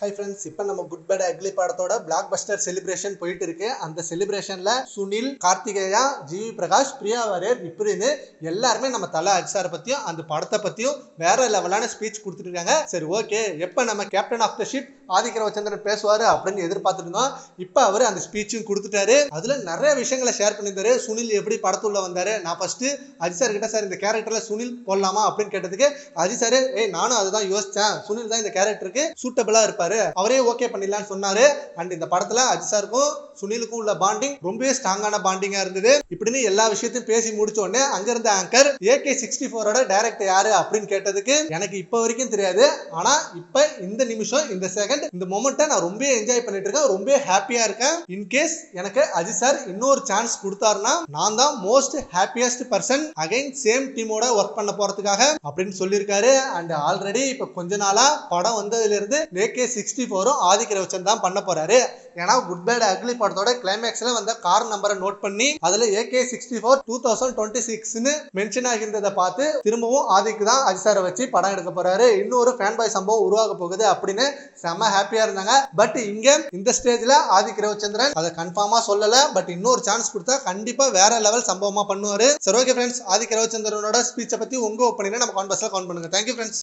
Hi friends, இப்போ நம்ம good bad ugly படத்தோட பிளாக் பஸ்டர் செலிப்ரேஷன் போயிட்டு இருக்கு. அந்த செலிப்ரேஷன்ல சுனில், கார்த்திகேயா, ஜிவி பிரகாஷ், பிரியா வாரியர் இப்படின்னு எல்லாருமே நம்ம தல அஜித் பத்தியும் அந்த படத்தை பத்தியும் வேற லெவலான ஸ்பீச் கொடுத்துட்டு இருக்காங்க. சரி, ஓகே, எப்ப நம்ம captain of the ship Aditya Ravichandran பேசுவாரு அப்படின்னு எதிர்பார்த்துட்டு இருந்தோம். இப்ப அவரு அந்த ஸ்பீச்சும் கொடுத்துட்டாரு. அதுல நிறைய விஷயங்களை ஷேர் பண்ணியிருந்தாரு. சுனில் எப்படி படத்துள்ள வந்தாரு. நான் ஃபர்ஸ்ட் அஜித் சார் கிட்ட சார் இந்த கேரக்டர்ல சுனில் போடலாமா அப்படின்னு கேட்டதுக்கு அஜித் சார் நானும் அதுதான் யோசிச்சேன், சுனில் தான் இந்த கேரக்டருக்கு சூட்டபிளா இருப்பாரு, அவரே ஓகே பண்ணிடலாம்னு சொன்னாரு. அண்ட் இந்த படத்துல அஜித் சாருக்கும் சுனிலுக்கும் உள்ள பாண்டிங் ரொம்பவே ஸ்ட்ராங்கான பாண்டிங்கா இருந்தது. இப்படின்னு எல்லா விஷயத்தையும் பேசி முடிச்ச உடனே அங்க இருந்த ஆங்கர் AK64 டைரக்டர் யாரு அப்படின்னு கேட்டதுக்கு எனக்கு இப்ப வரைக்கும் தெரியாது, ஆனா இப்ப இந்த நிமிஷம் இந்த செகண்ட் இந்த மொமெண்ட்டை நான் ரொம்ப என்ஜாய் பண்ணிட்டு இருக்கேன், ரொம்ப ஹாப்பியா இருக்கேன். இன்கேஸ் எனக்கு அஜித் சார் இன்னொரு சான்ஸ் கொடுத்தாருன்னா நான் தான் most happiest person again same டீமோட ஒர்க் பண்ண போறதுக்காக அப்படின்னு சொல்லியிருக்காரு. அண்ட் ஆல்ரெடி இப்ப கொஞ்ச நாளா படம் வந்ததுல இருந்து AK64 ஆதித்ய ரவிச்சந்திரன் தான் பண்ண போறாரு. ஏன்னா குட் பேட் அக்லி படத்தோட கிளைமேக்ஸ்ல வந்த கார் நம்பரை நோட் பண்ணி அதுல AK64 2026 மென்ஷன் ஆகியிருந்ததை பார்த்து திரும்பவும் ஆதிக்கு தான் அஜித் சாரை வச்சு படம் எடுக்க போறாரு. இன்னொரு ஃபேன் பாய் சம்பவம் உருவாக போகுது அப்படின்னு செம்ம ஹாப்பியா இருந்தாங்க. பட் இங்க இந்த ஸ்டேஜ்ல ஆதித்ய ரவிச்சந்திரன் அதை கன்ஃபார்மா சொல்லல. பட் இன்னொரு சான்ஸ் கொடுத்தா கண்டிப்பா வேற லெவல் சம்பவமா பண்ணுவாரு. சரி, ஓகே ஃப்ரெண்ட்ஸ், ஆதித்ய ரவிச்சந்திரனோட ஸ்பீச்சை பத்தி உங்க ஒப்பீனியனை நம்ம கான்வர்ஸ்ல கவுண்ட் பண்ணுங்க. Thank you friends.